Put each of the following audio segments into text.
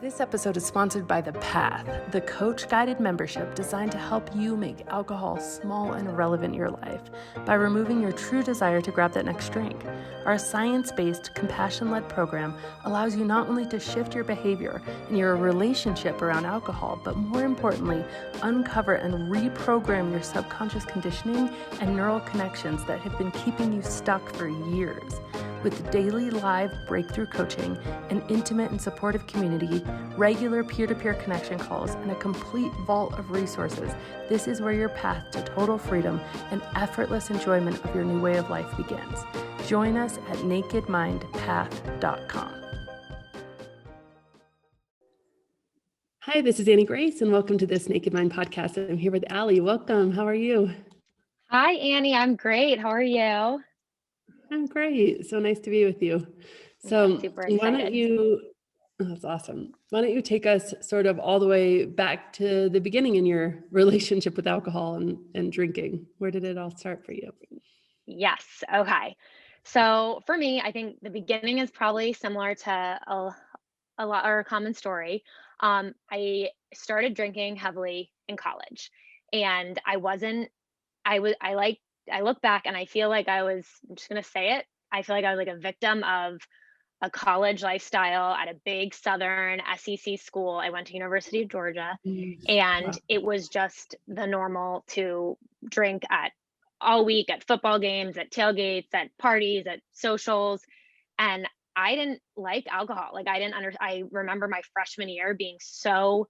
This episode is sponsored by The Path, the coach-guided membership designed to help you make alcohol small and irrelevant in your life by removing your true desire to grab that next drink. Our science-based, compassion-led program allows you not only to shift your behavior and your relationship around alcohol, but more importantly, uncover and reprogram your subconscious conditioning and neural connections that have been keeping you stuck for years. With daily live breakthrough coaching, an intimate and supportive community, regular peer-to-peer connection calls, and a complete vault of resources, this is where your path to total freedom and effortless enjoyment of your new way of life begins. Join us at nakedmindpath.com. Hi, this is Annie Grace, and welcome to this Naked Mind podcast. I'm here with Allie. Welcome. How are you? Hi, Annie. I'm great. How are you? I'm great. So nice to be with you. So Super why don't excited. that's awesome. Why don't you take us sort of all the way back to the beginning in your relationship with alcohol and drinking? Where did it all start for you? Yes. Okay. So for me, I think the beginning is probably similar to a lot or a common story. I started drinking heavily in college, and I look back and I feel like I'm just gonna say it. I feel like I was like a victim of a college lifestyle at a big Southern SEC school. I went to University of Georgia, and Wow. it was just the normal to drink at all week at football games, at tailgates, at parties, at socials, and I didn't like alcohol. Like I remember my freshman year being so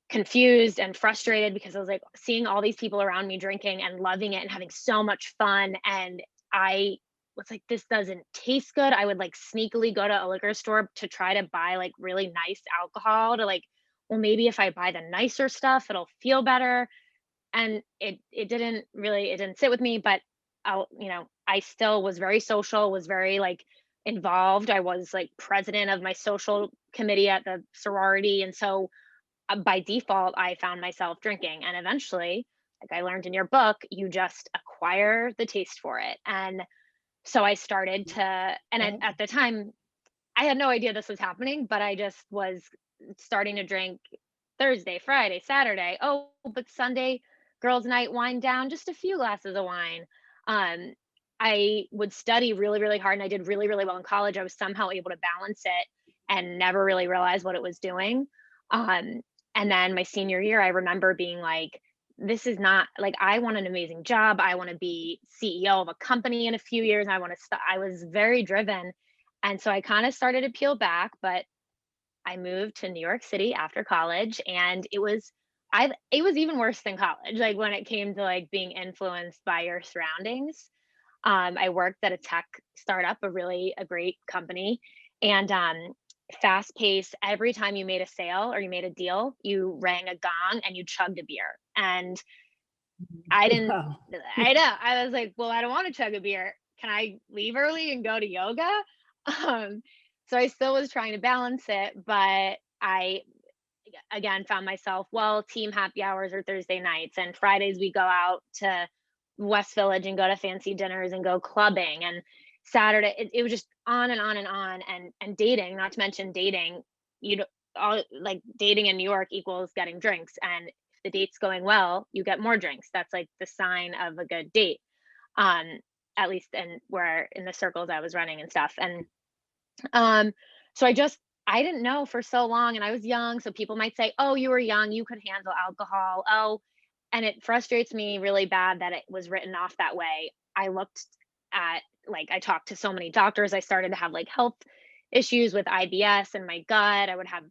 confused and frustrated because I was like seeing all these people around me drinking and loving it and having so much fun, and I was like, this doesn't taste good. I would like sneakily go to a liquor store to try to buy like really nice alcohol to like, well, maybe if I buy the nicer stuff it'll feel better. And it didn't sit with me, but I still was very social, was very like involved. I was like president of my social committee at the sorority, and so by default, I found myself drinking. And eventually, like I learned in your book, you just acquire the taste for it. And so I started to, and Yeah. at the time, I had no idea this was happening, but I just was starting to drink Thursday, Friday, Saturday. Oh, but Sunday, girls' night, wine down, just a few glasses of wine. Um, I would study really, really hard, and I did really, really well in college. I was somehow able to balance it and never really realized what it was doing. Um, and then my senior year, I remember being like, this is not like I want an amazing job. I want to be CEO of a company in a few years. I was very driven. And so I kind of started to peel back, but I moved to New York City after college, and it was even worse than college, like when it came to like being influenced by your surroundings. I worked at a tech startup, a great company, and fast paced. Every time you made a sale or you made a deal, you rang a gong and you chugged a beer. And I didn't, Wow. I know, I was like, well, I don't want to chug a beer. Can I leave early and go to yoga? Um, so I still was trying to balance it, but I again found myself, well, team happy hours are Thursday nights, and Fridays we go out to West Village and go to fancy dinners and go clubbing, and Saturday it was just on and on and on. And dating, not to mention dating, you know, all like dating in New York equals getting drinks, and if the date's going well you get more drinks. That's like the sign of a good date, um at least in the circles I was running and stuff. And um, so I didn't know for so long, and I was young, so people might say, "Oh, you were young, you could handle alcohol." Oh, and it frustrates me really bad that it was written off that way. I looked at like I talked to so many doctors. I started to have like health issues with IBS and my gut. I would have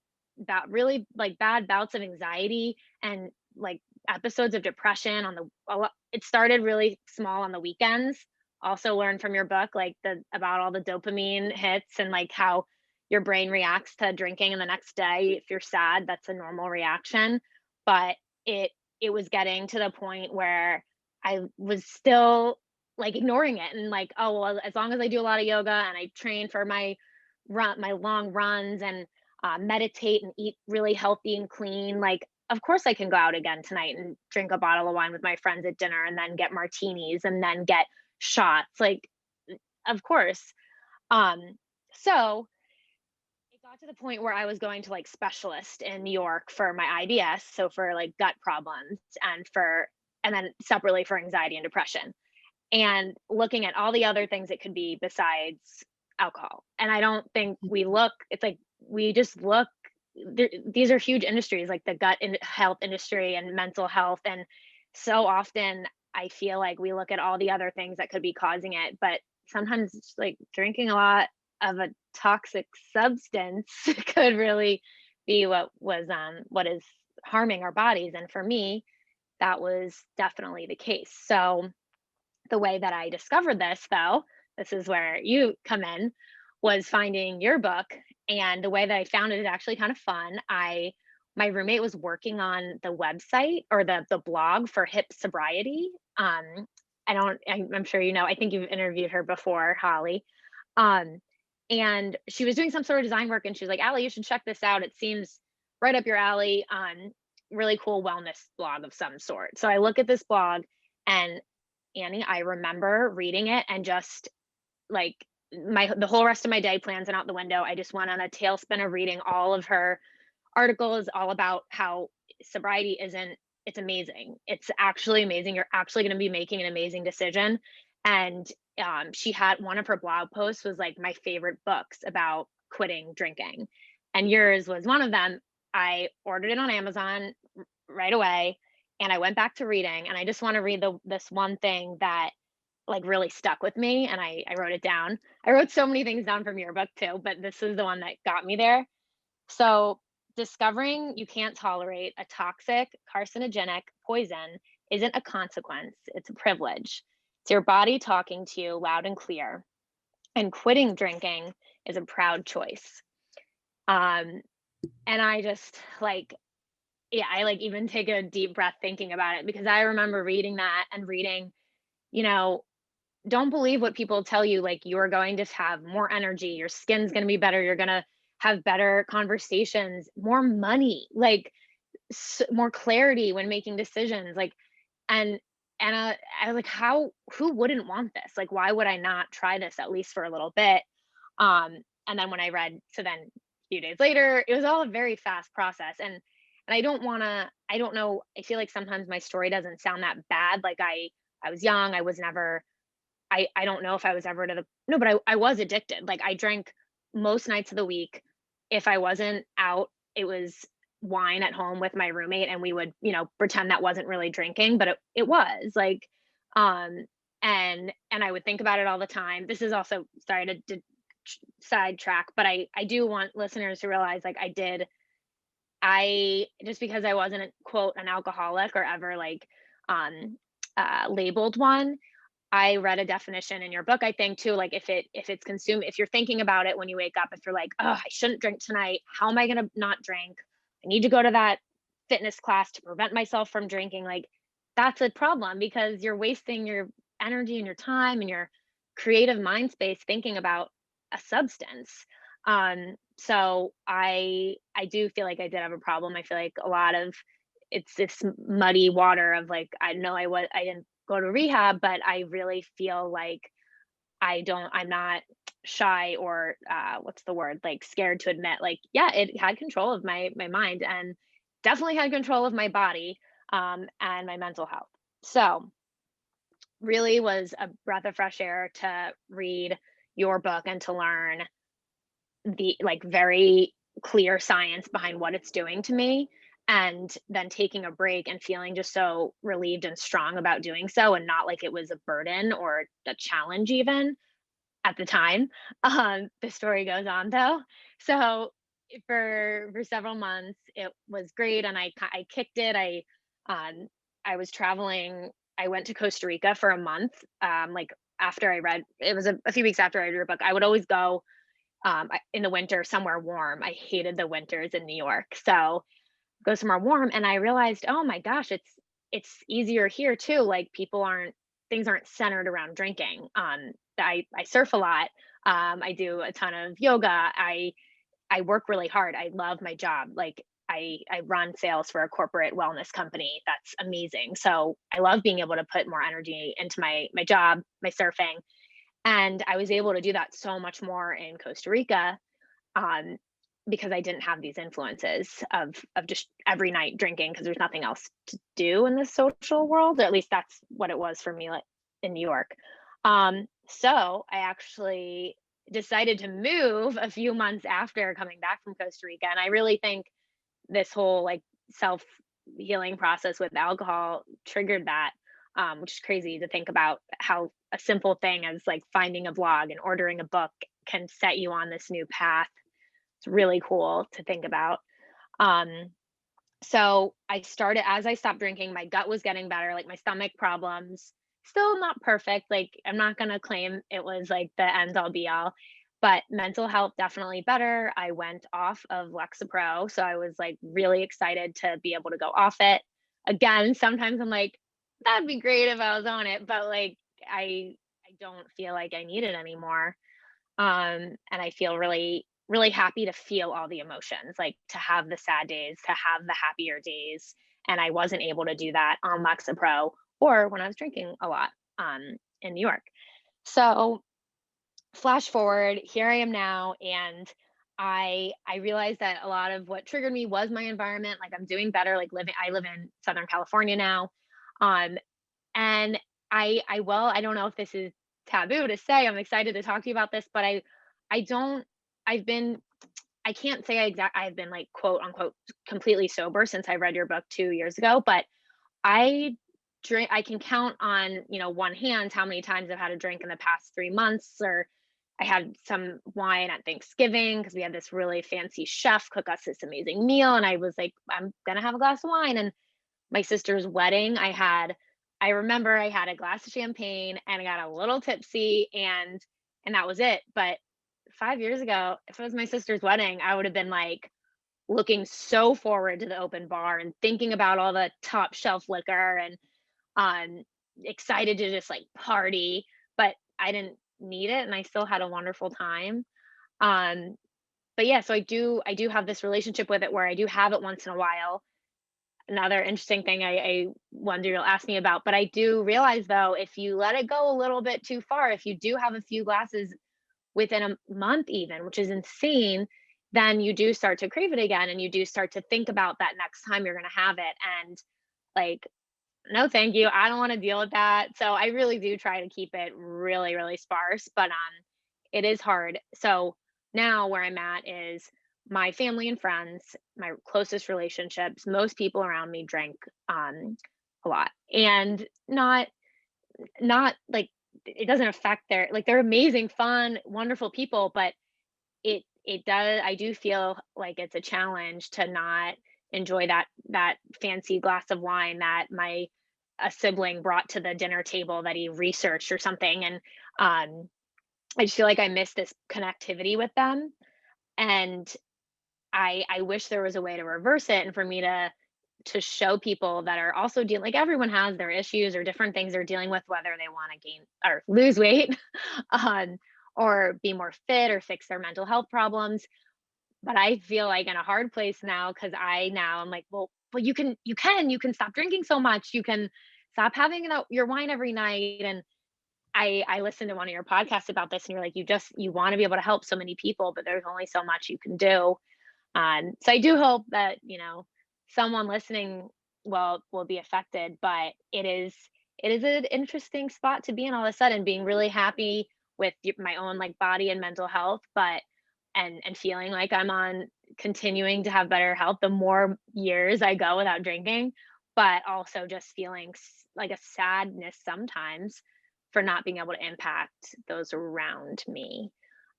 really like bad bouts of anxiety and like episodes of depression it started really small on the weekends. Also learned from your book like the about all the dopamine hits and like how your brain reacts to drinking, and the next day if you're sad that's a normal reaction. But it was getting to the point where I was still like ignoring it and like, oh well, as long as I do a lot of yoga and I train for my long runs and meditate and eat really healthy and clean, like of course I can go out again tonight and drink a bottle of wine with my friends at dinner and then get martinis and then get shots, like of course. um so it got to the point where I was going to like specialists in New York for my IBS, so for like gut problems and then separately for anxiety and depression, and looking at all the other things it could be besides alcohol. And I don't think we look, it's like we just look, these are huge industries like the health industry and mental health. And so often I feel like we look at all the other things that could be causing it, but sometimes it's like drinking a lot of a toxic substance could really be what is harming our bodies. And for me, that was definitely the case. So the way that I discovered this, though, this is where you come in, was finding your book. And the way that I found it is actually kind of fun. My roommate was working on the website or the blog for hip sobriety. I'm sure you know, I think you've interviewed her before, Holly. Um, and she was doing some sort of design work and she was like, Allie, you should check this out. It seems right up your alley. Really cool wellness blog of some sort. So I look at this blog, and Annie, I remember reading it and just like the whole rest of my day plans and out the window. I just went on a tailspin of reading all of her articles all about how sobriety isn't, it's amazing. It's actually amazing. You're actually going to be making an amazing decision. And she had one of her blog posts was like my favorite books about quitting drinking. And yours was one of them. I ordered it on Amazon right away and I went back to reading, and I just want to read this one thing that like really stuck with me, and I wrote it down. I wrote so many things down from your book too, but this is the one that got me there. So, discovering you can't tolerate a toxic, carcinogenic poison isn't a consequence, it's a privilege. It's your body talking to you loud and clear. And quitting drinking is a proud choice. Um, and I just like, yeah, I like even take a deep breath thinking about it because I remember reading that and reading, you know, don't believe what people tell you, like you're going to have more energy, your skin's going to be better, you're going to have better conversations, more money, like more clarity when making decisions, like and I was like, how who wouldn't want this? Like why would I not try this at least for a little bit? um and then when I read, so then a few days later, it was all a very fast process. And I don't want to, I don't know, I feel like sometimes my story doesn't sound that bad. Like I was young, I was never, I don't know if I was ever to the no, but I was addicted. Like I drank most nights of the week. If I wasn't out, it was wine at home with my roommate, and we would, pretend that wasn't really drinking, but it was like um and I would think about it all the time. This is also, sorry to sidetrack, but I do want listeners to realize like I just because I wasn't quote an alcoholic or ever like um labeled one, I read a definition in your book, I think too, like if it's consumed, if you're thinking about it when you wake up, if you're like, oh, I shouldn't drink tonight. How am I gonna not drink? I need to go to that fitness class to prevent myself from drinking. Like that's a problem because you're wasting your energy and your time and your creative mind space thinking about a substance. So I do feel like I did have a problem. I feel like a lot of it's this muddy water of like I know I didn't go to rehab, but I really feel like I'm not shy or what's the word, like scared to admit, like, yeah, it had control of my mind and definitely had control of my body and my mental health. So really was a breath of fresh air to read your book and to learn the like very clear science behind what it's doing to me, and then taking a break and feeling just so relieved and strong about doing so and not like it was a burden or a challenge even at the time. The story goes on though. So for several months it was great, and I kicked it. Um I was traveling. I went to Costa Rica for a month. Like after I read, it was a few weeks after I read your book. I would always go in the winter somewhere warm. I hated the winters in New York. So go somewhere warm, and I realized, oh my gosh, it's easier here too. Like people aren't things aren't centered around drinking. I surf a lot. I do a ton of yoga. I work really hard. I love my job. Like I run sales for a corporate wellness company. That's amazing. So I love being able to put more energy into my job, my surfing, and I was able to do that so much more in Costa Rica. Um, because I didn't have these influences of just every night drinking because there's nothing else to do in the social world, or at least that's what it was for me, like, in New York. So I actually decided to move a few months after coming back from Costa Rica, and I really think this whole, like, self-healing process with alcohol triggered that, which is crazy to think about how a simple thing as, like, finding a vlog and ordering a book can set you on this new path. It's really cool to think about. Um, so as I stopped drinking, my gut was getting better, like my stomach problems, still not perfect. Like I'm not gonna claim it was like the end all be all, but mental health definitely better. I went off of Lexapro, so I was like really excited to be able to go off it. Again, sometimes I'm like, that'd be great if I was on it, but like I don't feel like I need it anymore. And I feel really, really happy to feel all the emotions, like to have the sad days, to have the happier days. And I wasn't able to do that on Lexapro or when I was drinking a lot in New York. So flash forward, here I am now, and I realized that a lot of what triggered me was my environment. Like I'm doing better, like I live in Southern California now. Um, and I don't know if this is taboo to say, I'm excited to talk to you about this, but I don't I've been I can't say I've been like quote unquote completely sober since I read your book 2 years ago, but I can count on, one hand how many times I've had a drink in the past 3 months, or I had some wine at Thanksgiving because we had this really fancy chef cook us this amazing meal, and I was like, "I'm gonna have a glass of wine," and my sister's wedding, I remember I had a glass of champagne and I got a little tipsy, and that was it. But 5 years ago, if it was my sister's wedding, I would have been like looking so forward to the open bar and thinking about all the top shelf liquor and um excited to just like party, but I didn't need it and I still had a wonderful time. Um but yeah, so I do have this relationship with it where I do have it once in a while. Another interesting thing I wonder you'll ask me about, but I do realize though, if you let it go a little bit too far, if you do have a few glasses within a month even, which is insane, then you do start to crave it again and you do start to think about that next time you're gonna have it. And like, no, thank you. I don't want to deal with that. So I really do try to keep it really, really sparse, but it is hard. So now where I'm at is my family and friends, my closest relationships, most people around me drink a lot. And not like it doesn't affect their like they're amazing, fun, wonderful people, but it does I do feel like it's a challenge to not enjoy that fancy glass of wine that my a sibling brought to the dinner table that he researched or something, and I just feel like I miss this connectivity with them, and I wish there was a way to reverse it and for me to show people that are also dealing like everyone has their issues or different things they're dealing with, whether they want to gain or lose weight, um, or be more fit or fix their mental health problems. But I feel like in a hard place now because I'm like, well, you can stop drinking so much. You can stop having your wine every night. And I listened to one of your podcasts about this, and you're like, you want to be able to help so many people, but there's only so much you can do. So I do hope that someone listening will be affected, but it is an interesting spot to be in all of a sudden, being really happy with my own like body and mental health, but and feeling like I'm on continuing to have better health the more years I go without drinking, but also just feeling like a sadness sometimes for not being able to impact those around me.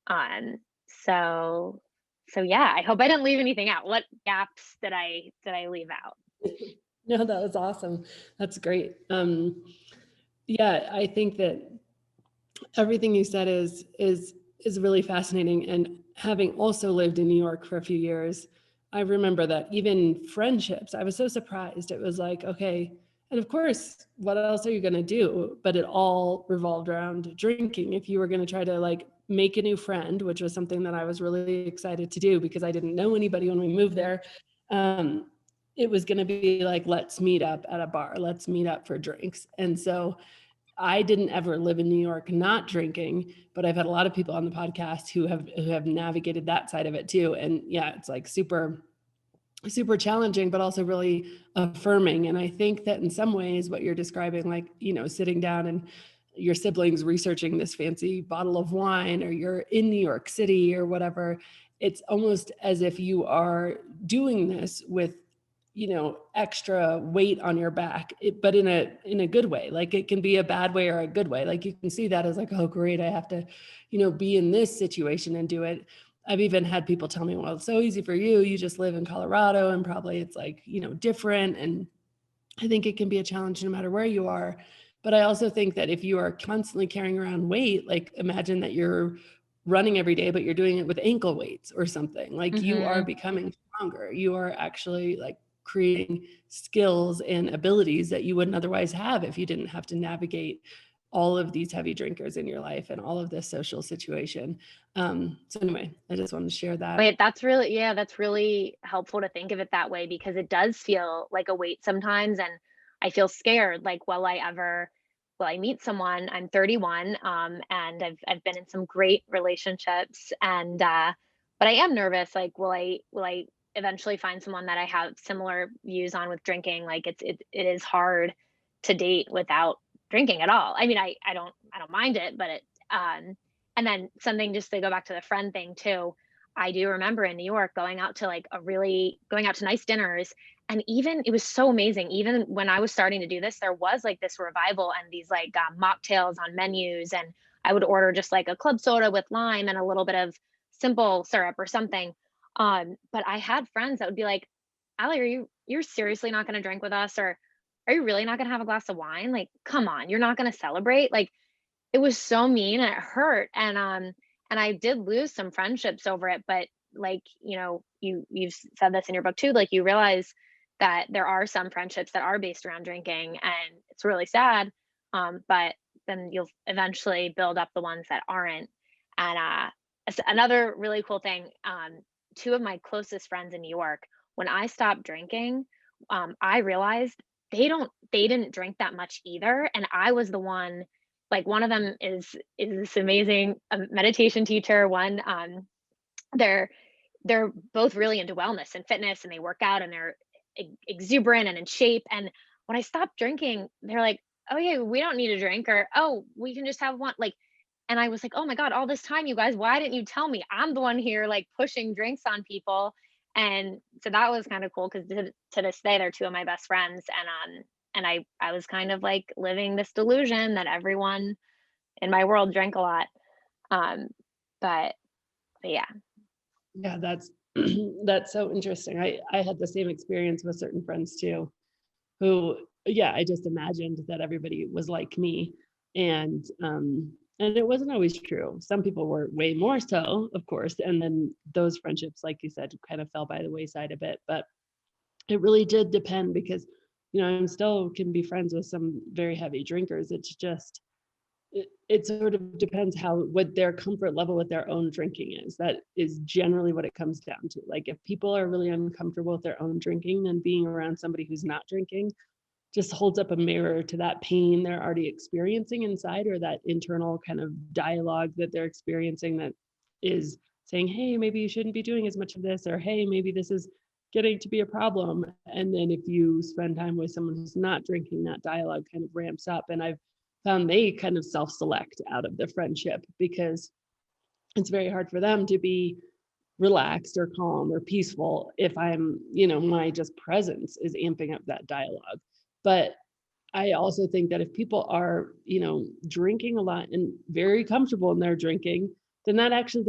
Um, so so yeah, I hope I didn't leave anything out. What gaps did I leave out? No, that was awesome. That's great. Yeah, I think that everything you said is really fascinating. And having also lived in New York for a few years, I remember that even friendships, I was so surprised. It was like, okay, and of course, what else are you going to do? But it all revolved around drinking. If you were going to try to like make a new friend, which was something that I was really excited to do because I didn't know anybody when we moved there, um, it was going to be like, let's meet up at a bar, let's meet up for drinks. And so I didn't ever live in New York not drinking, but I've had a lot of people on the podcast who have navigated that side of it too. And yeah, it's like super challenging, but also really affirming. And I think that in some ways, what you're describing, like, sitting down and your siblings researching this fancy bottle of wine, or you're in New York City or whatever, it's almost as if you are doing this with, extra weight on your back, but in a good way. Like, it can be a bad way or a good way. Like, you can see that as like, oh, great, I have to, be in this situation and do it. I've even had people tell me, well, it's so easy for you. You just live in Colorado and probably it's like, different. And I think it can be a challenge no matter where you are. But I also think that if you are constantly carrying around weight, like, imagine that you're running every day, but you're doing it with ankle weights or something. Like, you are Hmm. becoming stronger. You are actually like creating skills and abilities that you wouldn't otherwise have if you didn't have to navigate all of these heavy drinkers in your life and all of this social situation. So anyway, I just wanted to share that. Wait, that's really, yeah, that's really helpful to think of it that way because it does feel like a weight sometimes, and I feel scared, like, will I meet someone? I'm 31, and I've been in some great relationships, and but I am nervous. Like, will I eventually find someone that I have similar views on with drinking? Like, it is hard to date without drinking at all. I mean, I don't mind it, but and then something just to go back to the friend thing too. I do remember in New York going out to nice dinners, and even it was so amazing. Even when I was starting to do this, there was like this revival and these like mocktails on menus, and I would order just like a club soda with lime and a little bit of simple syrup or something. But I had friends that would be like, "Allie, you're seriously not going to drink with us, or are you really not going to have a glass of wine? Like, come on, you're not going to celebrate?" Like, it was so mean and it hurt, and I did lose some friendships over it, but, like, you've said this in your book too, like, you realize that there are some friendships that are based around drinking, and it's really sad, but then you'll eventually build up the ones that aren't, and, another really cool thing, 2 of my closest friends in New York, when I stopped drinking, I realized they didn't drink that much either, and I was the one. Like, one of them is this amazing, meditation teacher, one, they're they're both really into wellness and fitness, and they work out, and they're exuberant and in shape, and when I stopped drinking, they're like, "Oh, yeah, we don't need a drink," or, "Oh, we can just have one," like, and I was like, "Oh my god, all this time, you guys, why didn't you tell me? I'm the one here, like, pushing drinks on people," and so that was kinda cool 'cause to this day, they're 2 of my best friends, and I was kind of, like, living this delusion that everyone in my world drank a lot, um, but yeah. Yeah, that's that's so interesting. I had the same experience with certain friends too, who, yeah, I just imagined that everybody was like me, and it wasn't always true. Some people were way more so, of course, and then those friendships, like you said, kind of fell by the wayside a bit. But it really did depend because, I'm still can be friends with some very heavy drinkers. It's just it sort of depends what their comfort level with their own drinking is. That is generally what it comes down to. Like, if people are really uncomfortable with their own drinking, then being around somebody who's not drinking just holds up a mirror to that pain they're already experiencing inside, or that internal kind of dialogue that they're experiencing that is saying, hey, maybe you shouldn't be doing as much of this, or hey, maybe this is getting to be a problem. And then if you spend time with someone who's not drinking, that dialogue kind of ramps up. And I've found they kind of self-select out of the friendship because it's very hard for them to be relaxed or calm or peaceful if I'm, my just presence is amping up that dialogue. But I also think that if people are, drinking a lot and very comfortable in their drinking, then that actually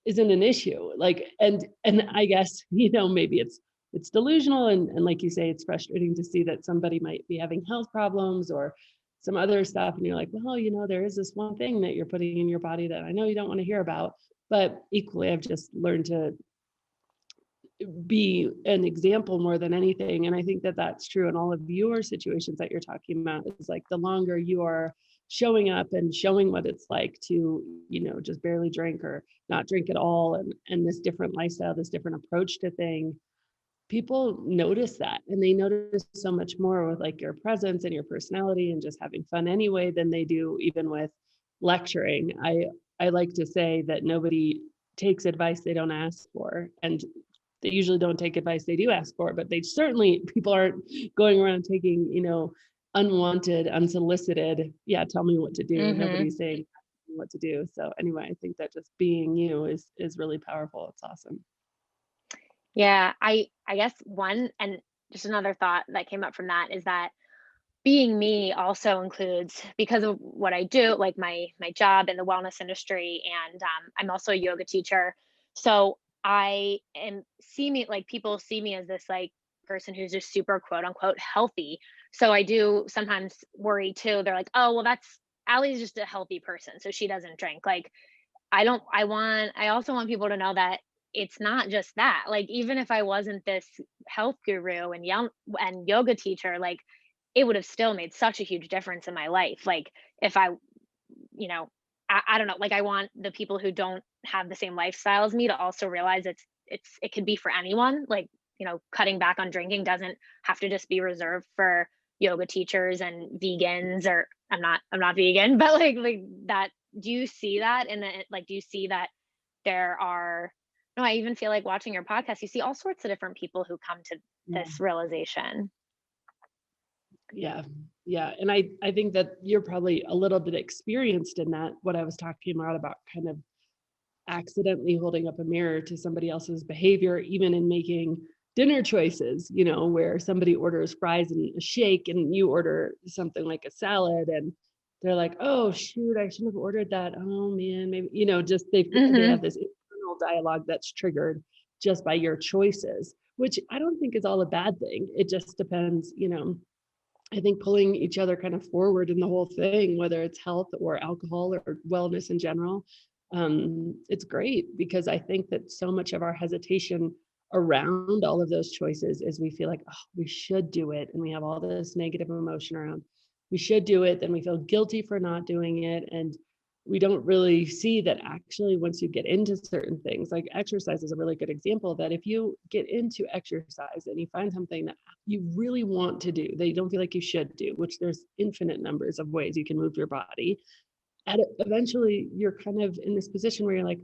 isn't an issue. Like, and I guess, maybe it's delusional, and like you say, it's frustrating to see that somebody might be having health problems or some other stuff, and you're like, well, there is this one thing that you're putting in your body that I know you don't want to hear about. But equally, I've just learned to be an example more than anything. And I think that that's true in all of your situations that you're talking about. Is like, the longer you are showing up and showing what it's like to, just barely drink or not drink at all, and this different lifestyle, this different approach to things, people notice that, and they notice so much more with like your presence and your personality and just having fun anyway than they do even with lecturing. I like to say that nobody takes advice they don't ask for, and they usually don't take advice they do ask for, but they certainly, people aren't going around taking, unwanted, unsolicited, yeah, tell me what to do. Mm-hmm. Nobody's saying what to do. So anyway, I think that just being you is really powerful. It's awesome. Yeah, I guess one, and just another thought that came up from that is that being me also includes, because of what I do, like my job in the wellness industry, and I'm also a yoga teacher. So I am see me like people see me as this like person who's just super quote unquote healthy. So I do sometimes worry too. They're like, oh well, that's Allie's just a healthy person, so she doesn't drink. Like I also want people to know that it's not just that. Like, even if I wasn't this health guru and yoga teacher, like, it would have still made such a huge difference in my life. Like, if I, you know, I don't know, like, I want the people who don't have the same lifestyle as me to also realize it could be for anyone. Like, cutting back on drinking doesn't have to just be reserved for yoga teachers and vegans, or I'm not vegan, but like that. Do you see that in the like do you see that there are no, I even feel like watching your podcast, you see all sorts of different people who come to Yeah. this realization. Yeah. Yeah. And I think that you're probably a little bit experienced in that, what I was talking about kind of accidentally holding up a mirror to somebody else's behavior, even in making dinner choices, where somebody orders fries and a shake and you order something like a salad, and they're like, oh shoot, I shouldn't have ordered that. Oh man, maybe, just they Mhm. have this internal dialogue that's triggered just by your choices, which I don't think is all a bad thing. It just depends, I think pulling each other kind of forward in the whole thing, whether it's health or alcohol or wellness in general, it's great, because I think that so much of our hesitation around all of those choices is we feel like, oh, we should do it. And we have all this negative emotion around, we should do it. Then we feel guilty for not doing it. And we don't really see that actually, once you get into certain things, like exercise is a really good example, that if you get into exercise and you find something that you really want to do, that you don't feel like you should do, which there's infinite numbers of ways you can move your body, eventually you're kind of in this position where you're like,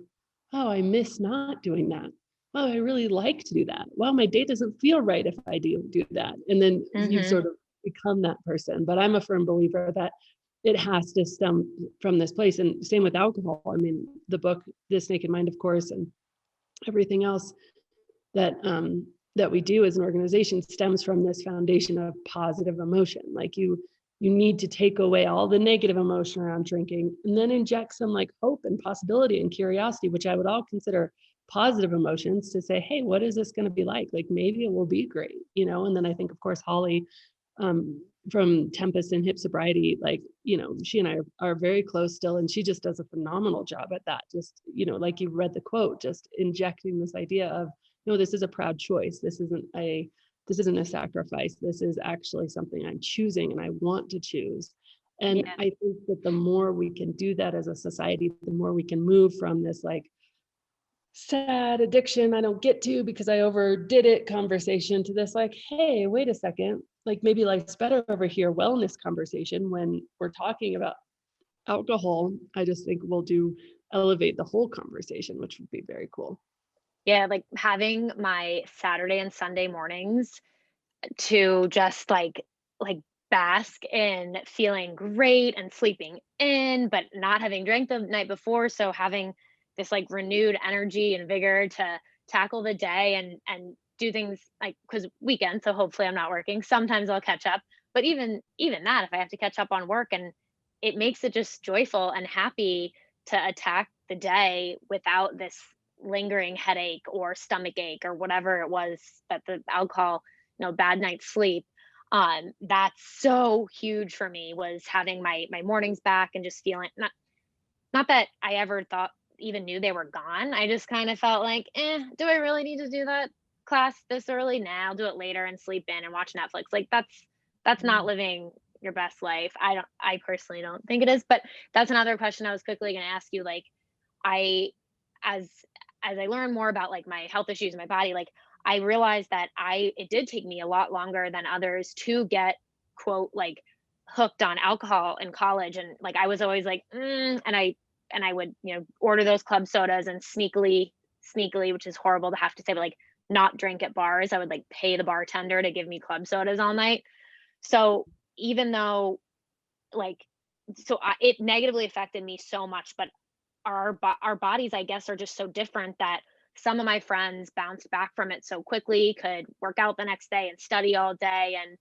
oh, I miss not doing that. Oh, I really like to do that. Well, my day doesn't feel right if I do that. And then you Mhm. sort of become that person. But I'm a firm believer that it has to stem from this place. And same with alcohol. I mean, the book, This Naked Mind, of course, and everything else that we do as an organization stems from this foundation of positive emotion. Like you need to take away all the negative emotion around drinking and then inject some like hope and possibility and curiosity, which I would all consider positive emotions, to say, hey, what is this going to be like? Like maybe it will be great, And then I think, of course, Holly, from Tempest and Hip Sobriety, like, she and I are very close still, and she just does a phenomenal job at that. Just, like you read the quote, just injecting this idea of, no, this is a proud choice. This isn't a sacrifice. This is actually something I'm choosing and I want to choose. And Yeah. I think that the more we can do that as a society, the more we can move from this like sad addiction I don't get to because I overdid it conversation, to this like, hey, wait a second, like maybe life's better over here wellness conversation. When we're talking about alcohol, I just think we'll elevate the whole conversation, which would be very cool. Yeah, like having my Saturday and Sunday mornings to just like bask in feeling great and sleeping in, but not having drank the night before. So having this like renewed energy and vigor to tackle the day and do things like, because weekend, so hopefully I'm not working. Sometimes I'll catch up, but even that, if I have to catch up on work, and it makes it just joyful and happy to attack the day without this lingering headache or stomach ache or whatever it was that the alcohol, bad night's sleep. That's so huge for me, was having my mornings back and just feeling, not that I ever thought even knew they were gone. I just kind of felt like, do I really need to do that class this early? Now I'll do it later and sleep in and watch Netflix. Like that's not living your best life. I personally don't think it is, but that's another question I was quickly going to ask you. Like, I as as I learn more about like my health issues in my body, like I realized that it did take me a lot longer than others to get, quote, like, hooked on alcohol in college. And like, I was always like, and I would, order those club sodas and sneakily, which is horrible to have to say, but like, not drink at bars. I would like pay the bartender to give me club sodas all night. So even though, like, it negatively affected me so much, but our bodies, I guess, are just so different that some of my friends bounced back from it so quickly, could work out the next day and study all day and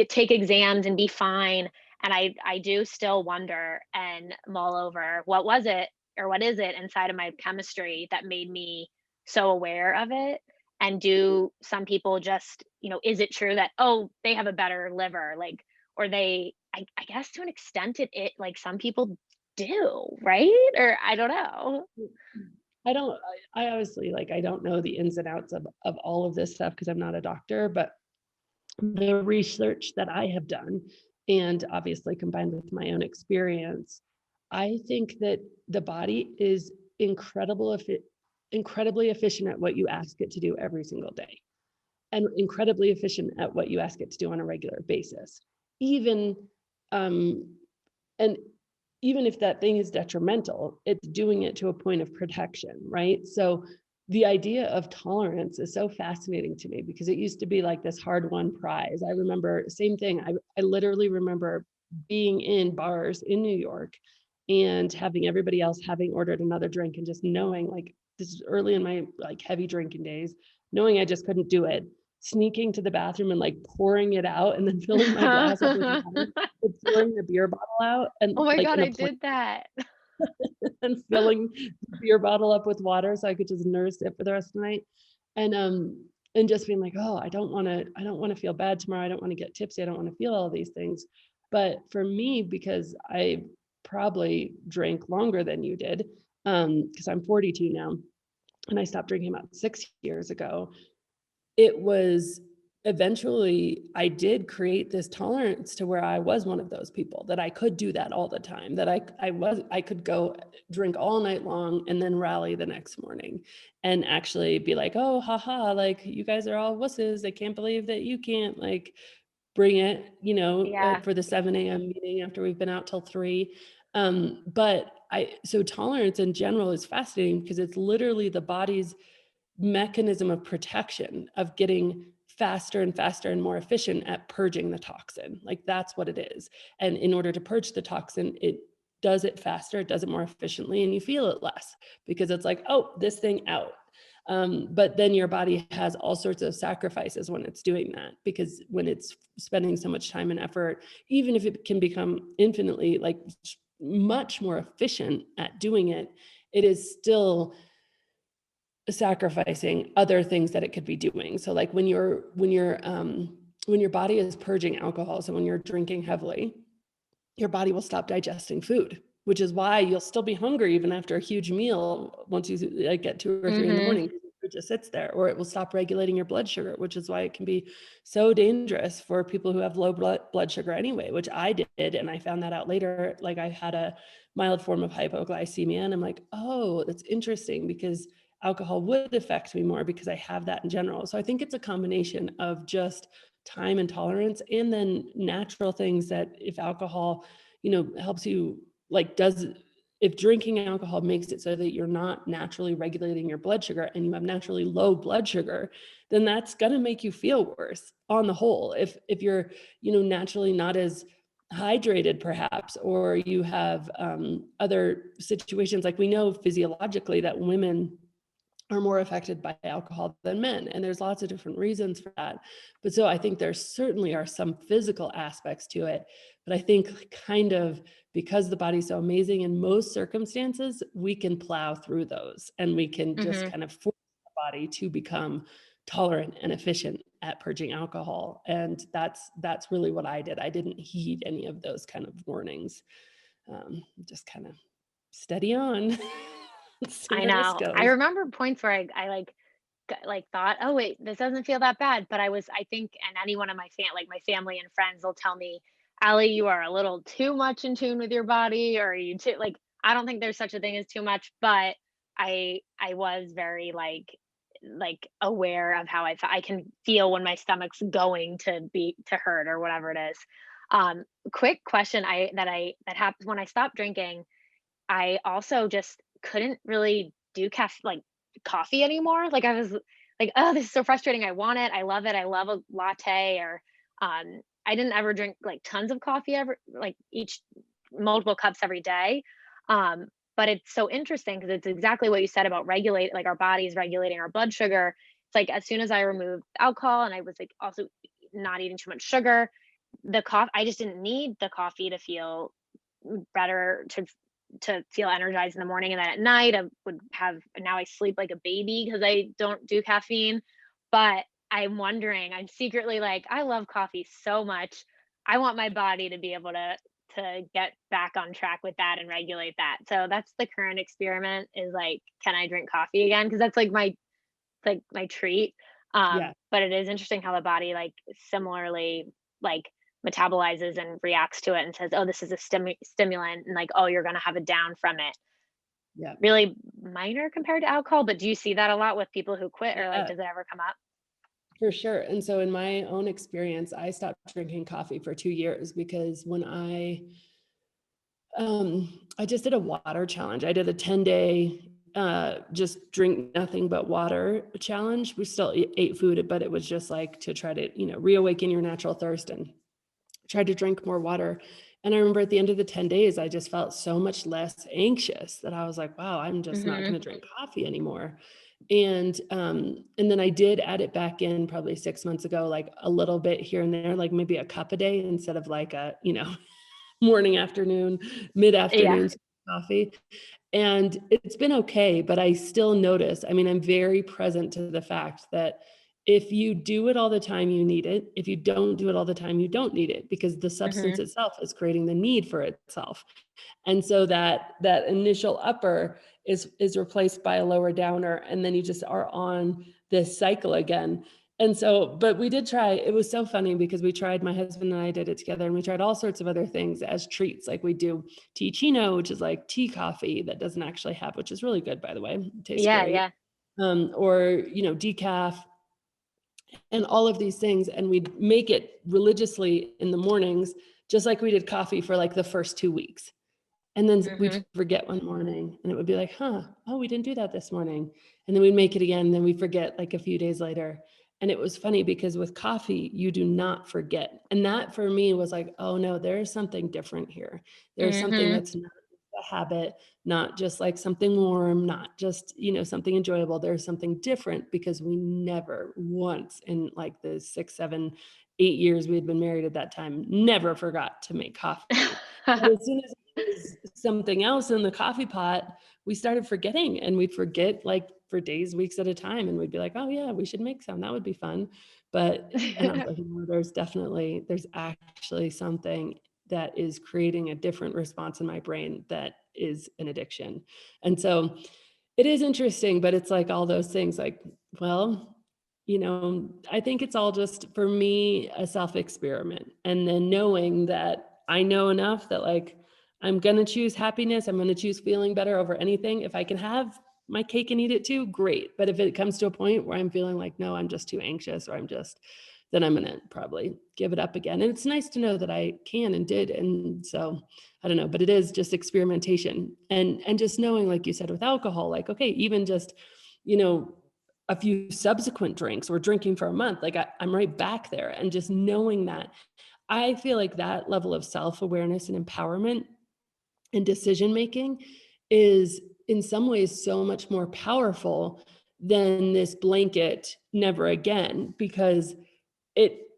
take exams and be fine. And I do still wonder and mull over, what was it, or what is it inside of my chemistry that made me so aware of it? And do some people just, is it true that, oh, they have a better liver, like, or I guess to an extent it like some people do, right? Or I don't know. I don't, I obviously, like, I don't know the ins and outs of all of this stuff because I'm not a doctor, but the research that I have done, and obviously combined with my own experience, I think that the body is incredibly efficient at what you ask it to do every single day, and incredibly efficient at what you ask it to do on a regular basis. Even and even if that thing is detrimental, it's doing it to a point of protection, right? So the idea of tolerance is so fascinating to me because it used to be like this hard won prize. I remember, same thing. I literally remember being in bars in New York and having everybody else having ordered another drink and just knowing, like, this is early in my like heavy drinking days, knowing I just couldn't do it, sneaking to the bathroom and like pouring it out and then filling my glass up with water, pouring the beer bottle out and Oh my like God, in a I point did that. and filling the beer bottle up with water so I could just nurse it for the rest of the night. And just being like, oh, I don't want to feel bad tomorrow. I don't want to get tipsy. I don't want to feel all these things. But for me, because I probably drank longer than you did, because I'm 42 now, and I stopped drinking about 6 years ago, it was eventually I did create this tolerance to where I was one of those people that I could do that all the time, that I could go drink all night long and then rally the next morning and actually be like, oh, haha, like, you guys are all wusses. I can't believe that you can't, like, bring it, Yeah. for the 7 a.m. meeting after we've been out till 3. But so tolerance in general is fascinating because it's literally the body's mechanism of protection, of getting faster and faster and more efficient at purging the toxin. Like, that's what it is. And in order to purge the toxin, it does it faster, it does it more efficiently, and you feel it less because it's like, oh, this thing out. But then your body has all sorts of sacrifices when it's doing that, because when it's spending so much time and effort, even if it can become infinitely, like, much more efficient at doing it, it is still sacrificing other things that it could be doing. So like when your body is purging alcohol, so when you're drinking heavily, your body will stop digesting food, which is why you'll still be hungry even after a huge meal once you like get 2 or 3 in the Mm-hmm. morning. It just sits there, or it will stop regulating your blood sugar, which is why it can be so dangerous for people who have low blood sugar anyway, which I did. And I found that out later. Like, I had a mild form of hypoglycemia, and I'm like, oh, that's interesting, because alcohol would affect me more because I have that in general. So I think it's a combination of just time and tolerance, and then natural things that if alcohol, helps you, like, if drinking alcohol makes it so that you're not naturally regulating your blood sugar and you have naturally low blood sugar, then that's going to make you feel worse on the whole. If you're, naturally not as hydrated perhaps, or you have other situations, like we know physiologically that women are more affected by alcohol than men. And there's lots of different reasons for that. But so I think there certainly are some physical aspects to it. But I think kind of because the body's so amazing in most circumstances, we can plow through those and we can just Mm-hmm. kind of force the body to become tolerant and efficient at purging alcohol. And that's really what I did. I didn't heed any of those kind of warnings. Just kind of steady on. See I where this know. I goes. remember points where I like thought, oh wait, this doesn't feel that bad. But I think, and any one of my family and friends will tell me, Allie, you are a little too much in tune with your body, or you too, like, I don't think there's such a thing as too much, but I was very like, like aware of how I can feel when my stomach's going to hurt or whatever it is. Quick question that happened when I stopped drinking. I also just couldn't really do like coffee anymore. Like I was like, oh, this is so frustrating. I want it. I love it. I love a latte or I didn't ever drink like tons of coffee ever, like each multiple cups every day. Um, but it's so interesting because it's exactly what you said about regulate, like our bodies regulating our blood sugar. It's like as soon as I removed alcohol and I was like also not eating too much sugar, the coffee, I just didn't need the coffee to feel better, to feel energized in the morning, and then at night I would have, now I sleep like a baby because I don't do caffeine. But I'm wondering, I'm secretly like, I love coffee so much. I want my body to be able to get back on track with that and regulate that. So that's the current experiment, is like, can I drink coffee again? Because that's like my treat. Yeah. But it is interesting how the body like similarly like metabolizes and reacts to it and says, "Oh, this is a stimulant," and like, "Oh, you're gonna have a down from it." Yeah. Really minor compared to alcohol, but do you see that a lot with people who quit, or like, Yeah, does it ever come up? for sure. And so in my own experience, I stopped drinking coffee for 2 years because when I just did a water challenge. I did a 10-day just drink nothing but water challenge. We still ate food, but it was just like to try to, reawaken your natural thirst and tried to drink more water. And I remember at the end of the 10 days, I just felt so much less anxious that I was like, wow, I'm just not going Mhm. to drink coffee anymore. And then I did add it back in probably 6 months ago, like a little bit here and there, like maybe a cup a day instead of like a, morning, afternoon, Yeah. mid-afternoon coffee. And it's been okay, but I still notice, I mean, I'm very present to the fact that if you do it all the time, you need it. If you don't do it all the time, you don't need it because the substance Mhm. itself is creating the need for itself. And so that initial upper is replaced by a lower downer, and then you just are on this cycle again. And so, but we did try, it was so funny because we tried, my husband and I did it together, and we tried all sorts of other things as treats. Like we do tea chino, which is like tea coffee that doesn't actually have, which is really good, by the way. It tastes Yeah, great. yeah. Or, decaf and all of these things. And we'd make it religiously in the mornings, just like we did coffee for like the first 2 weeks. And then we'd Mhm. forget one morning and it would be like, oh, we didn't do that this morning. And then we'd make it again. And then we forget like a few days later. And it was funny because with coffee, you do not forget. And that for me was like, oh no, there's something different here. There's something Mhm. that's not a habit, not just like something warm, not just, something enjoyable. There's something different because we never once in like the 6, 7, 8 years we had been married at that time, never forgot to make coffee. But as soon as was something else in the coffee pot, we started forgetting, and we'd forget like for days, weeks at a time. And we'd be like, oh yeah, we should make some. That would be fun. And I was like, no, there's actually something that is creating a different response in my brain that is an addiction. And so it is interesting, but it's like all those things like, well, I think it's all just for me a self experiment. And then knowing that I know enough that like I'm going to choose happiness, I'm going to choose feeling better over anything. If I can have my cake and eat it too, great. But if it comes to a point where I'm feeling like, no, I'm just too anxious, or then I'm going to probably give it up again. And it's nice to know that I can and did. And so I don't know, but it is just experimentation and just knowing, like you said, with alcohol, like, okay, even just, you know, a few subsequent drinks or drinking for a month, like I'm right back there. And just knowing that, I feel like that level of self-awareness and empowerment and decision making is in some ways so much more powerful than this blanket never again, because it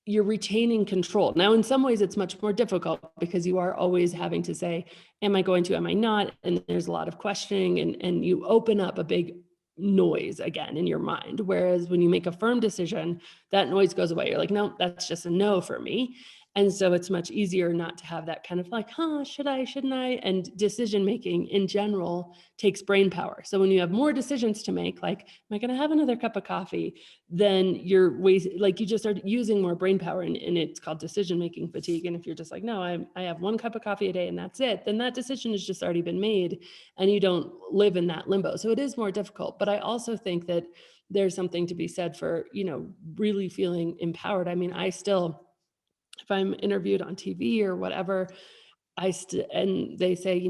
you're retaining control. Now, in some ways, it's much more difficult because you are always having to say, am I going to, am I not? And there's a lot of questioning, and you open up a big noise again in your mind. Whereas when you make a firm decision, that noise goes away. You're like, no, that's just a no for me. And so it's much easier not to have that kind of like, should I, shouldn't I? And decision making in general takes brain power. So when you have more decisions to make, like, am I going to have another cup of coffee? Then you're like you just start using more brain power, and it's called decision-making fatigue. And if you're just like, no, I have one cup of coffee a day and that's it, then that decision has just already been made and you don't live in that limbo. So it is more difficult. But I also think that there's something to be said for, really feeling empowered. I mean, I still, if I'm interviewed on TV or whatever, and they say,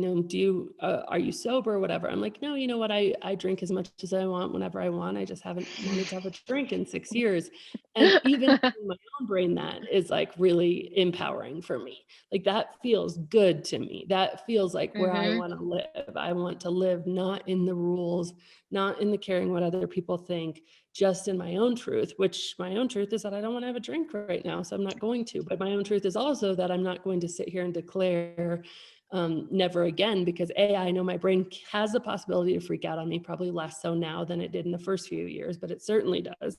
are you sober or whatever? I'm like, no, you know what? I drink as much as I want whenever I want. I just haven't wanted to have a drink in 6 years. And even in my own brain, that is like really empowering for me. Like that feels good to me. That feels like where I want to live. I want to live not in the rules, not in the caring what other people think, just in my own truth, which my own truth is that I don't want to have a drink right now, so I'm not going to. But my own truth is also that I'm not going to sit here and declare never again, because I know my brain has the possibility to freak out on me, probably less so now than it did in the first few years, but it certainly does.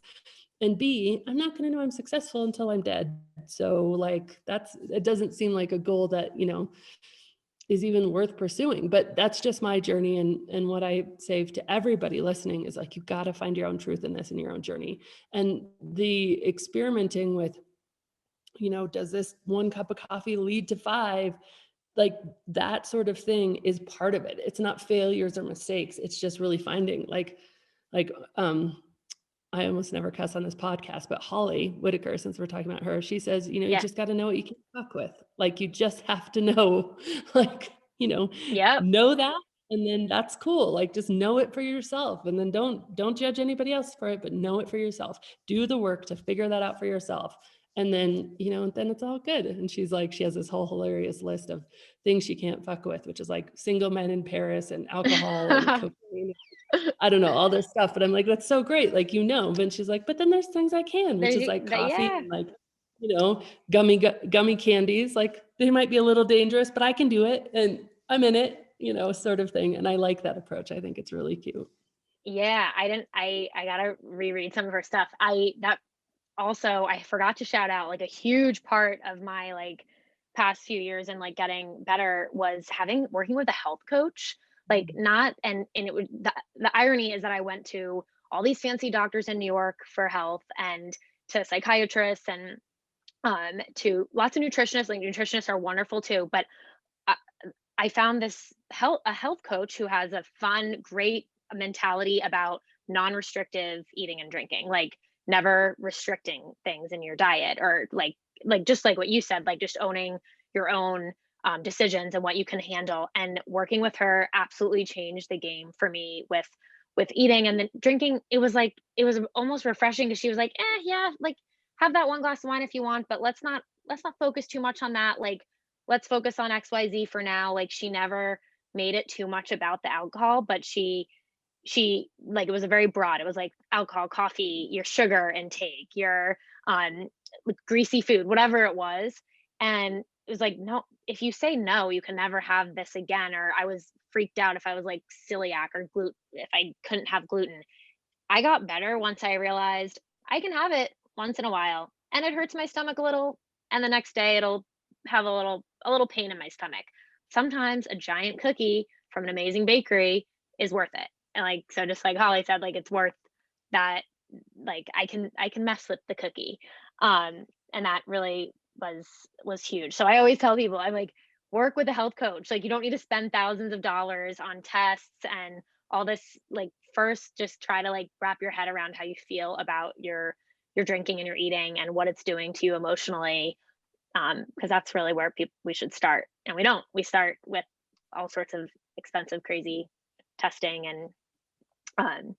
And B, I'm not going to know I'm successful until I'm dead. So like it doesn't seem like a goal that, is even worth pursuing. But that's just my journey. And what I say to everybody listening is like, you've got to find your own truth in this, in your own journey. And the experimenting with, does this 1 cup of coffee lead to 5? Like that sort of thing is part of it. It's not failures or mistakes. It's just really finding I almost never cuss on this podcast, but Holly Whitaker, since we're talking about her, she says, you just got to know what you can fuck with. Like, you just have to know, like, Yep. know that. And then that's cool. Like, just know it for yourself. And then don't judge anybody else for it, but know it for yourself. Do the work to figure that out for yourself. And then, then it's all good. And she's like, she has this whole hilarious list of things she can't fuck with, which is like single men in Paris and alcohol and cocaine. I don't know, all this stuff, but I'm like, that's so great. Like, but she's like, but then there's things I can, which is like coffee and like, gummy candies. Like they might be a little dangerous, but I can do it. And I'm in it, sort of thing. And I like that approach. I think it's really cute. Yeah, I gotta reread some of her stuff. I forgot to shout out, like, a huge part of my, like, past few years and, like, getting better was working with a health coach, like, not and it would the irony is that I went to all these fancy doctors in New York for health and to psychiatrists and, to lots of nutritionists, like, nutritionists are wonderful too, but I I found a health coach who has a fun, great mentality about non-restrictive eating and drinking, like never restricting things in your diet or like just like what you said, like just owning your own decisions and what you can handle. And working with her absolutely changed the game for me with eating and then drinking. It was almost refreshing because she was like, yeah, like have that 1 glass of wine if you want, but let's not focus too much on that. Like let's focus on XYZ for now. Like she never made it too much about the alcohol, but she like it was a very broad. It was like alcohol, coffee, your sugar intake, your greasy food, whatever it was. And it was like, no, if you say no, you can never have this again. Or I was freaked out if I was like celiac or gluten, if I couldn't have gluten. I got better once I realized I can have it once in a while and it hurts my stomach a little and the next day it'll have a little pain in my stomach. Sometimes a giant cookie from an amazing bakery is worth it. And like so just like Holly said, like it's worth that, like I can mess with the cookie. And that really was huge. So I always tell people, I'm like, work with a health coach. Like you don't need to spend thousands of dollars on tests and all this. Like first just try to like wrap your head around how you feel about your drinking and your eating and what it's doing to you emotionally, because that's really where we should start. And we start with all sorts of expensive crazy testing and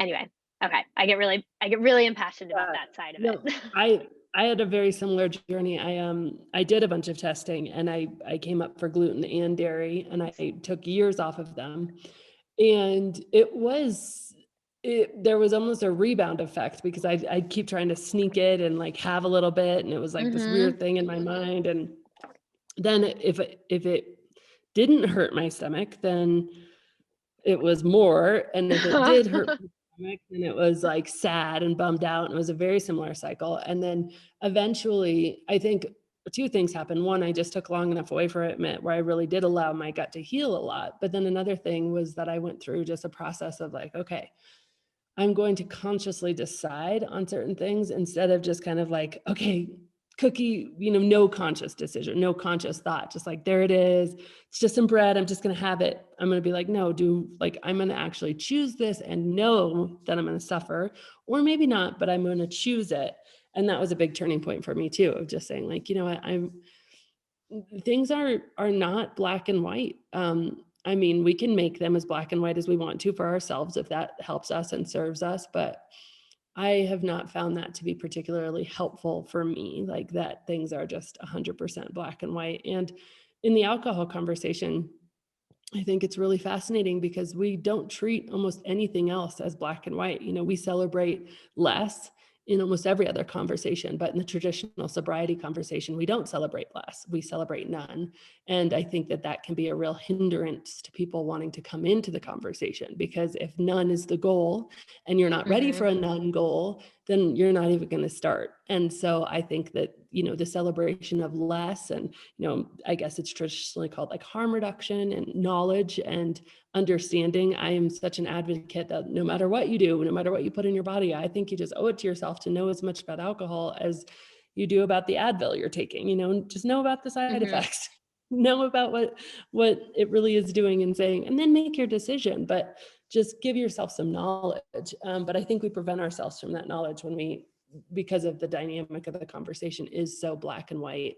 anyway. Okay, I get really impassioned about that side of it. I had a very similar journey. I did a bunch of testing and I came up for gluten and dairy and I took years off of them. And there was almost a rebound effect because I'd keep trying to sneak it and like have a little bit. And it was like this weird thing in my mind. And then if it didn't hurt my stomach, then it was more. And if it did hurt my stomach, then it was like sad and bummed out. And it was a very similar cycle. And then eventually, I think 2 things happened. One, I just took long enough away from it where I really did allow my gut to heal a lot. But then another thing was that I went through just a process of like, okay, I'm going to consciously decide on certain things instead of just kind of like, okay, cookie, no conscious decision, no conscious thought, just like, there it is. It's just some bread. I'm just going to have it. I'm going to be like, no, I'm going to actually choose this and know that I'm going to suffer, or maybe not, but I'm going to choose it. And that was a big turning point for me too, of just saying like, things are not black and white. I mean, we can make them as black and white as we want to for ourselves if that helps us and serves us, but I have not found that to be particularly helpful for me, like that things are just 100% black and white. And in the alcohol conversation, I think it's really fascinating because we don't treat almost anything else as black and white. We celebrate less in almost every other conversation, but in the traditional sobriety conversation, we don't celebrate less, we celebrate none. And I think that that can be a real hindrance to people wanting to come into the conversation, because if none is the goal and you're not ready for a none goal, then you're not even going to start. And so I think that, the celebration of less, and, I guess it's traditionally called like harm reduction and knowledge and understanding. I am such an advocate that no matter what you do, no matter what you put in your body, I think you just owe it to yourself to know as much about alcohol as you do about the Advil you're taking, just know about the side effects, know about what it really is doing and saying, and then make your decision, but just give yourself some knowledge. But I think we prevent ourselves from that knowledge because of the dynamic of the conversation is so black and white,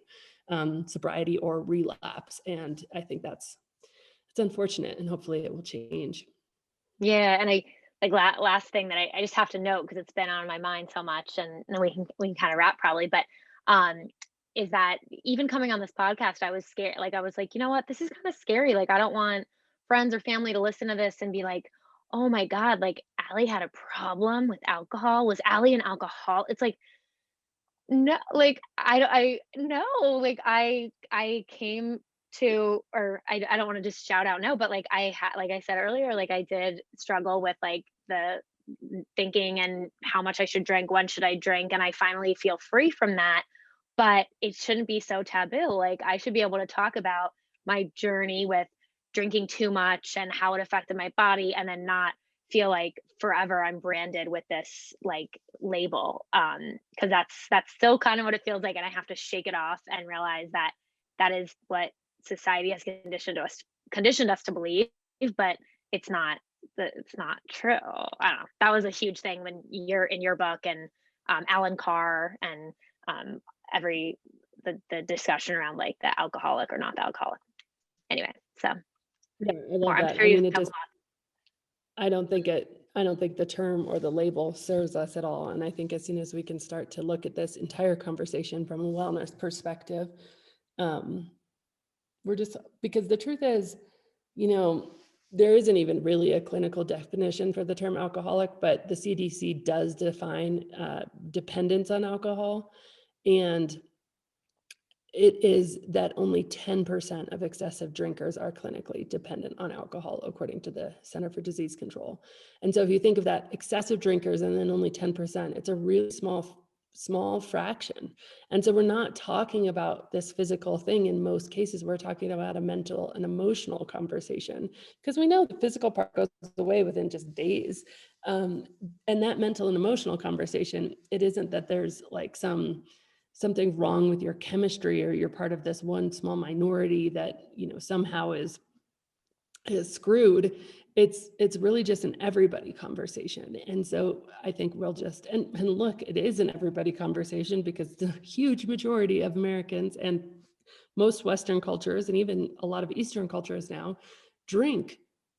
sobriety or relapse. And I think it's unfortunate, and hopefully it will change. Yeah, and last thing that I just have to note, because it's been on my mind so much, and then we can kind of wrap probably, but um is that even coming on this podcast, I was scared. Like I was like, you know what, this is kind of scary. Like I don't want friends or family to listen to this and be like, oh my God, like Allie had a problem with alcohol. Was Allie an alcohol? It's like, no, like I no, like I came to, or I don't want to just shout out no, but like like I said earlier, like I did struggle with like the thinking and how much I should drink, when should I drink, and I finally feel free from that. But it shouldn't be so taboo. Like I should be able to talk about my journey with drinking too much and how it affected my body, and then not feel like forever I'm branded with this like label. Because that's still kind of what it feels like, and I have to shake it off and realize that that is what society has conditioned us to believe, but it's not it's not true. I don't know. That was a huge thing when you're in your book, and Alan Carr, and um every the discussion around like the alcoholic or not the alcoholic. Anyway, so Yeah, I more, love I'm that. sure I you mean, it have a just, lot. I don't think the term or the label serves us at all. And I think as soon as we can start to look at this entire conversation from a wellness perspective, um, because the truth is, there isn't even really a clinical definition for the term alcoholic, but the CDC does define dependence on alcohol. And it is that only 10% of excessive drinkers are clinically dependent on alcohol, according to the Center for Disease Control. And so if you think of that, excessive drinkers and then only 10%, it's a really small fraction. And so we're not talking about this physical thing in most cases. We're talking about a mental and emotional conversation, because we know the physical part goes away within just days. And that mental and emotional conversation, it isn't that there's like something wrong with your chemistry, or you're part of this one small minority that somehow is screwed. It's really just an everybody conversation. And so I think we'll just, and look, it is an everybody conversation, because the huge majority of Americans and most Western cultures, and even a lot of Eastern cultures now, drink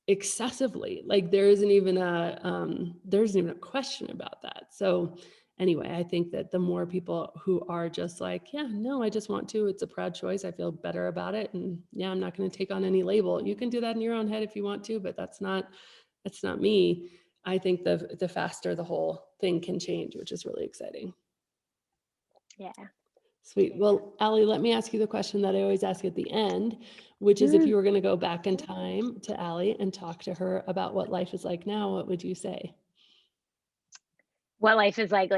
excessively. Like there isn't even a question about that. So anyway, I think that the more people who are just like, yeah, no, I just want to, it's a proud choice, I feel better about it, and yeah, I'm not going to take on any label. You can do that in your own head if you want to, but that's not me. I think the faster the whole thing can change, which is really exciting. Yeah. Sweet. Well, Allie, let me ask you the question that I always ask at the end, which is, if you were going to go back in time to Allie and talk to her about what life is like now, what would you say? What life is like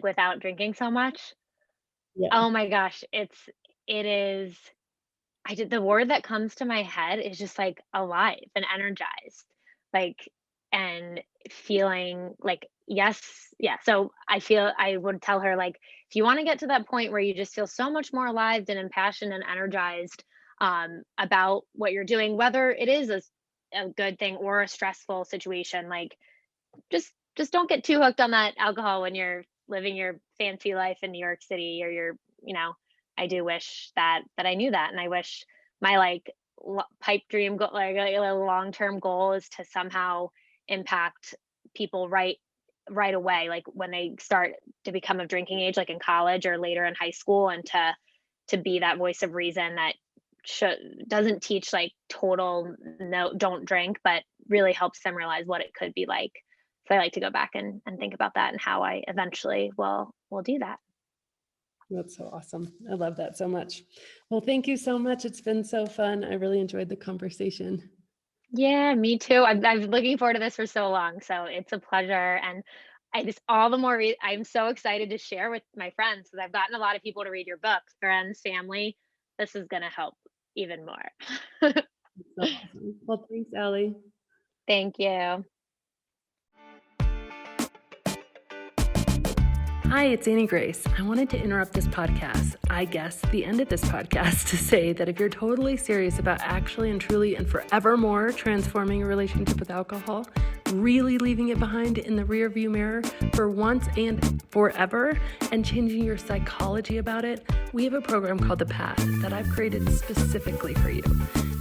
without drinking so much. Yeah. Oh my gosh, it is. The word that comes to my head is just like alive and energized. Like and feeling like, yes, yeah. So I would tell her, like, if you want to get to that point where you just feel so much more alive and impassioned and energized about what you're doing, whether it is a good thing or a stressful situation, like, just don't get too hooked on that alcohol when you're living your fancy life in New York City, or you know, I do wish that I knew that, and I wish my like pipe dream goal, like a long-term goal, is to somehow impact people right away, like when they start to become of drinking age, like in college or later in high school, and to be that voice of reason that should doesn't teach like total no don't drink, but really helps them realize what it could be like. So I like to go back and think about that and how I eventually will do that. That's so awesome. I love that so much. Well, thank you so much. It's been so fun. I really enjoyed the conversation. Yeah, me too. I've been looking forward to this for so long, so it's a pleasure, and I just all the more I'm so excited to share with my friends, because I've gotten a lot of people to read your book, friends, family. This is going to help even more. So awesome. Well, thanks, Allie. Thank you. Hi, it's Annie Grace. I wanted to interrupt this podcast, I guess the end of this podcast, to say that if you're totally serious about actually and truly and forevermore transforming a relationship with alcohol, really leaving it behind in the rearview mirror for once and forever, and changing your psychology about it, we have a program called The Path that I've created specifically for you.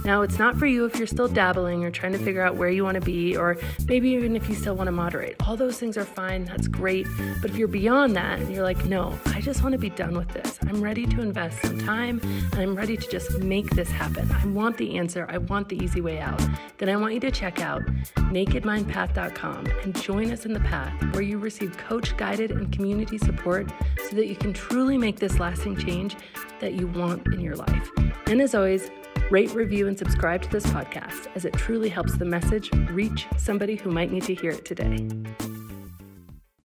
Now, it's not for you if you're still dabbling or trying to figure out where you want to be, or maybe even if you still want to moderate. All those things are fine. That's great. But if you're beyond that and you're like, no, I just want to be done with this. I'm ready to invest some time and I'm ready to just make this happen. I want the answer. I want the easy way out. Then I want you to check out nakedmindpath.com and join us in the path, where you receive coach guided and community support so that you can truly make this lasting change that you want in your life. And as always, rate, review, and subscribe to this podcast, as it truly helps the message reach somebody who might need to hear it today.